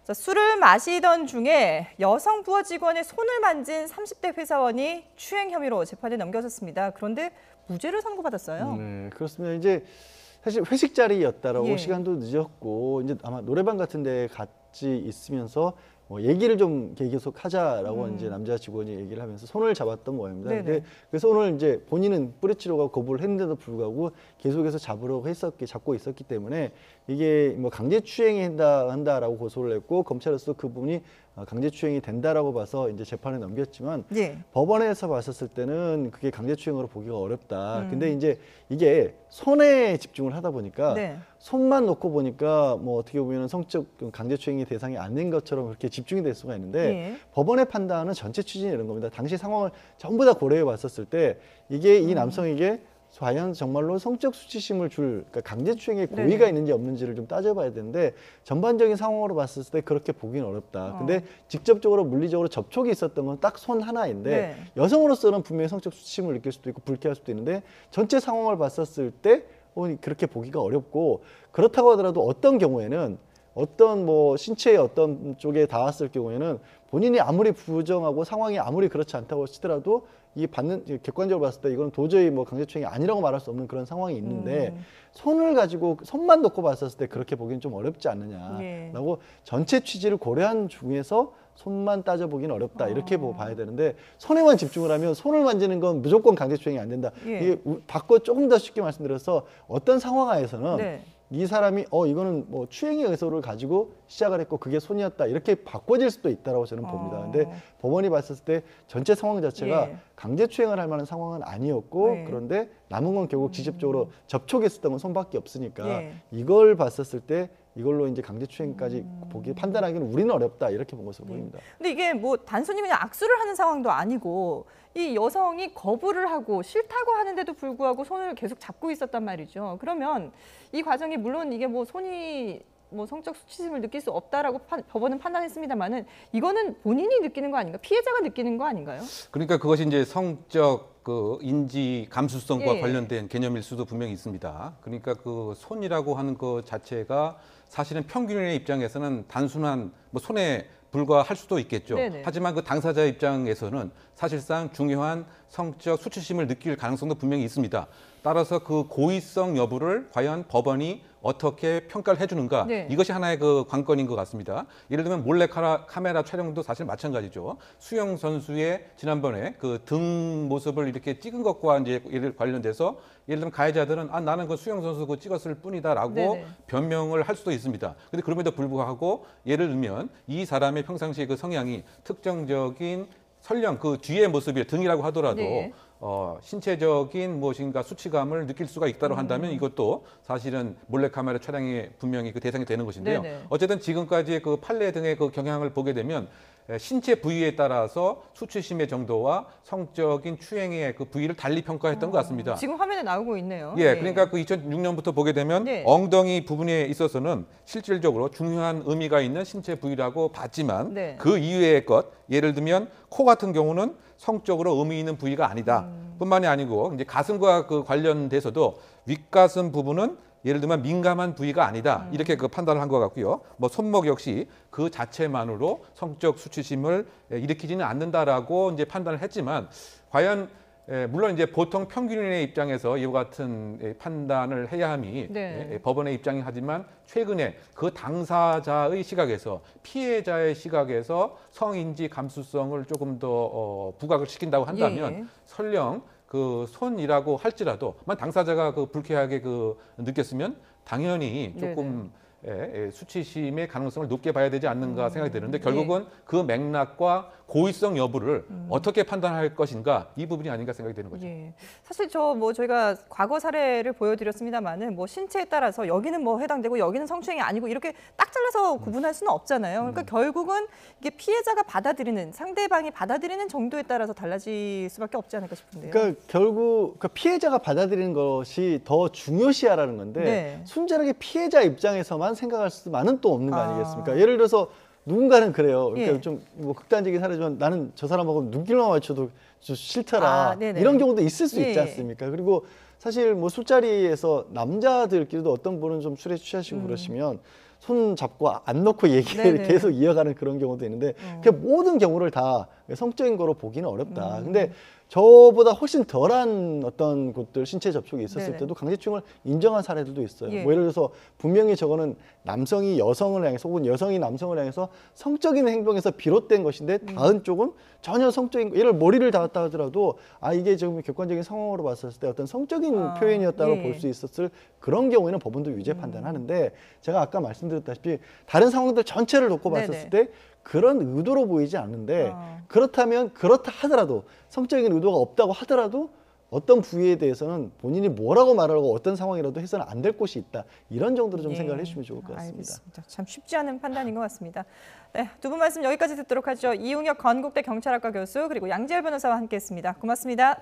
자, 술을 마시던 중에 여성 부하 직원의 손을 만진 30대 회사원이 추행 혐의로 재판에 넘겨졌습니다. 그런데 무죄를 선고받았어요. 네, 그렇습니다. 이제 사실 회식 자리였다라고 예. 시간도 늦었고 이제 아마 노래방 같은 데 같이 있으면서 얘기를 좀 계속 하자라고 이제 남자 직원이 얘기를 하면서 손을 잡았던 모양입니다. 네네. 근데 그 손을 이제 본인은 뿌리치려고 거부를 했는데도 불구하고 계속해서 잡으려고 잡고 있었기 때문에 이게 뭐 강제추행이 한다라고 고소를 했고 검찰에서 그 부분이 강제추행이 된다라고 봐서 이제 재판에 넘겼지만 예. 법원에서 봤었을 때는 그게 강제추행으로 보기가 어렵다. 근데 이제 이게 손에 집중을 하다 보니까 네. 손만 놓고 보니까 뭐 어떻게 보면 성적 강제추행이 대상이 아닌 것처럼 그렇게 집중이 될 수가 있는데 예. 법원의 판단은 전체 추진이 이런 겁니다. 당시 상황을 전부 다 고려해 봤었을 때 이게 이 남성에게 과연 정말로 성적 수치심을 그러니까 강제추행의 고의가 네네. 있는지 없는지를 좀 따져봐야 되는데 전반적인 상황으로 봤을 때 그렇게 보기는 어렵다. 근데 직접적으로 물리적으로 접촉이 있었던 건 딱 손 하나인데 네. 여성으로서는 분명히 성적 수치심을 느낄 수도 있고 불쾌할 수도 있는데 전체 상황을 봤었을 때 그렇게 보기가 어렵고 그렇다고 하더라도 어떤 경우에는 어떤 뭐 신체의 어떤 쪽에 닿았을 경우에는 본인이 아무리 부정하고 상황이 아무리 그렇지 않다고 치더라도 이 객관적으로 봤을 때 이건 도저히 뭐 강제추행이 아니라고 말할 수 없는 그런 상황이 있는데 손을 가지고 손만 놓고 봤었을 때 그렇게 보기는 좀 어렵지 않느냐라고 전체 취지를 고려한 중에서 손만 따져보기는 어렵다 이렇게 봐야 되는데 손에만 집중을 하면 손을 만지는 건 무조건 강제추행이 안 된다. 예. 이게 바꿔 조금 더 쉽게 말씀드려서 어떤 상황하에서는 네. 이 사람이 이거는 뭐 추행의 의도를 가지고 시작을 했고 그게 손이었다 이렇게 바꿔질 수도 있다라고 저는 봅니다. 근데 법원이 봤을 때 전체 상황 자체가 예. 강제추행을 할 만한 상황은 아니었고 네. 그런데 남은 건 결국 직접적으로 접촉했었던 건 손밖에 없으니까 예. 이걸 봤었을 때 이걸로 이제 강제추행까지 판단하기는 우리는 어렵다 이렇게 본 것으로 보입니다. 근데 이게 뭐 단순히 그냥 악수를 하는 상황도 아니고 이 여성이 거부를 하고 싫다고 하는데도 불구하고 손을 계속 잡고 있었단 말이죠. 그러면 이 과정이 물론 이게 뭐 손이 뭐 성적 수치심을 느낄 수 없다라고 법원은 판단했습니다만은 이거는 본인이 느끼는 거 아닌가? 피해자가 느끼는 거 아닌가요? 그러니까 그것이 이제 성적 그 인지 감수성과 예. 관련된 개념일 수도 분명히 있습니다. 그러니까 그 손이라고 하는 것 자체가 사실은 평균인의 입장에서는 단순한 뭐 손에 불과할 수도 있겠죠. 네네. 하지만 그 당사자 입장에서는 사실상 중요한 성적 수치심을 느낄 가능성도 분명히 있습니다. 따라서 그 고의성 여부를 과연 법원이 어떻게 평가를 해주는가 네. 이것이 하나의 그 관건인 것 같습니다. 예를 들면 몰래 카메라 촬영도 사실 마찬가지죠. 수영 선수의 지난번에 그 등 모습을 이렇게 찍은 것과 이제 예를 관련돼서 예를 들면 가해자들은 나는 그 수영 선수 그 찍었을 뿐이다라고 네네. 변명을 할 수도 있습니다. 근데 그럼에도 불구하고 예를 들면 이 사람의 평상시의 그 성향이 특정적인 설령 그 뒤의 모습이 등이라고 하더라도 네. 신체적인 무엇인가 수치감을 느낄 수가 있다고 한다면 이것도 사실은 몰래카메라 촬영이 분명히 그 대상이 되는 것인데요. 네네. 어쨌든 지금까지 그 판례 등의 그 경향을 보게 되면 신체 부위에 따라서 수치심의 정도와 성적인 추행의 그 부위를 달리 평가했던 것 같습니다. 지금 화면에 나오고 있네요. 예, 그러니까 그 2006년부터 보게 되면 네. 엉덩이 부분에 있어서는 실질적으로 중요한 의미가 있는 신체 부위라고 봤지만 네. 그 이외의 것, 예를 들면 코 같은 경우는 성적으로 의미 있는 부위가 아니다. 뿐만이 아니고 이제 가슴과 그 관련돼서도 윗가슴 부분은 예를 들면 민감한 부위가 아니다. 이렇게 그 판단을 한 것 같고요. 뭐 손목 역시 그 자체만으로 성적 수치심을 일으키지는 않는다라고 이제 판단을 했지만 과연 물론 이제 보통 평균인의 입장에서 이와 같은 판단을 해야 함이 네. 법원의 입장이 하지만 최근에 그 당사자의 시각에서 피해자의 시각에서 성인지 감수성을 조금 더 부각을 시킨다고 한다면 예. 설령 그 손이라고 할지라도 만 당사자가 그 불쾌하게 그 느꼈으면 당연히 조금 수치심의 가능성을 높게 봐야 되지 않는가 생각이 드는데 결국은 그 맥락과 고의성 여부를 어떻게 판단할 것인가 이 부분이 아닌가 생각이 되는 거죠. 예. 사실 저희가 과거 사례를 보여드렸습니다만은 뭐 신체에 따라서 여기는 뭐 해당되고 여기는 성추행이 아니고 이렇게 딱 잘라서 구분할 수는 없잖아요. 그러니까 결국은 이게 피해자가 받아들이는 상대방이 받아들이는 정도에 따라서 달라질 수밖에 없지 않을까 싶은데요. 그러니까 결국 피해자가 받아들이는 것이 더 중요시하라는 건데 네. 순전하게 피해자 입장에서만 생각할 수만은 또 없는 거 아니겠습니까? 예를 들어서 누군가는 그래요. 그러니까 예. 좀 뭐 극단적인 사례지만 나는 저 사람하고 눈길만 맞춰도 좀 싫더라. 네네. 이런 경우도 있을 수 예, 있지 예. 않습니까? 그리고 사실 뭐 술자리에서 남자들끼리도 어떤 분은 좀 술에 취하시고 그러시면 손 잡고 안 놓고 얘기를 네네. 계속 이어가는 그런 경우도 있는데 그 모든 경우를 다 성적인 거로 보기는 어렵다. 근데 저보다 훨씬 덜한 어떤 곳들 신체 접촉이 있었을 네네. 때도 강제추행을 인정한 사례들도 있어요. 예. 뭐 예를 들어서 분명히 저거는 남성이 여성을 향해서 혹은 여성이 남성을 향해서 성적인 행동에서 비롯된 것인데 다른 쪽은 전혀 성적인 예를 들어 머리를 닿았다 하더라도 이게 지금 객관적인 상황으로 봤을 때 어떤 성적인 표현이었다고 예. 볼 수 있었을 그런 경우에는 법원도 유죄 판단하는데 제가 아까 말씀드렸다시피 다른 상황들 전체를 놓고 네네. 봤을 때 그런 의도로 보이지 않는데 그렇다면 그렇다 하더라도 성적인 의도가 없다고 하더라도 어떤 부위에 대해서는 본인이 뭐라고 말하고 어떤 상황이라도 해서는 안 될 곳이 있다. 이런 정도로 좀 예. 생각을 해주시면 좋을 것 같습니다. 알겠습니다. 참 쉽지 않은 판단인 것 같습니다. 네, 두 분 말씀 여기까지 듣도록 하죠. 이웅혁 건국대 경찰학과 교수 그리고 양지열 변호사와 함께했습니다. 고맙습니다.